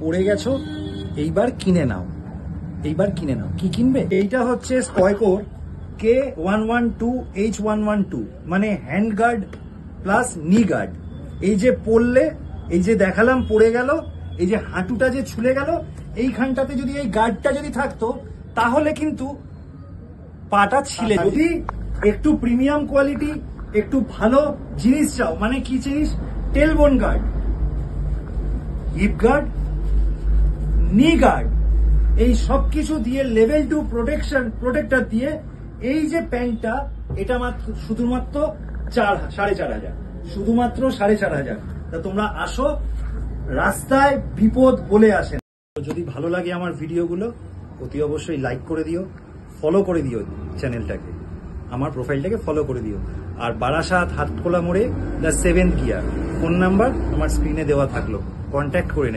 পড়ে গেছো, এইবার কিনে নাও, এইবার কিনে নাও। কি কিনবে? এইটা হচ্ছে স্কয়কোর K112H112, মানে হ্যান্ড গার্ড প্লাস নি গার্ড। এই যে পড়লে, এই যে দেখালাম পড়ে গেল, এই যে হাঁটুটা যে ছুলে গেল, এইখানটাতে যদি এই গার্ডটা যদি থাকতো তাহলে কিন্তু পাটা ছিলে। যদি একটু প্রিমিয়াম কোয়ালিটি, একটু ভালো জিনিস চাও, মানে কি জিনিস? টেলবোন গার্ড, হিপ গার্ড, নি গার্ড, এই সব কিছু দিয়ে লেভেল 2 প্রোটেক্টর দিয়ে এই যে প্যান্টটা, এটা মাত্র শুধুমাত্র 4,500, শুধুমাত্র 4,500। তা তোমরা আসো, রাস্তায় বিপদ বলে আসেন। যদি ভালো লাগে আমার ভিডিওগুলো, অতি অবশ্যই লাইক করে দিও, ফলো করে দিও চ্যানেলটাকে, আমার প্রোফাইলটাকে ফলো করে দিও। আর বারাসাত হাটখোলা মোড়ে the 7th gear, phone number আমার স্ক্রিনে দেওয়া থাকলো, কন্ট্যাক্ট করে নেবে।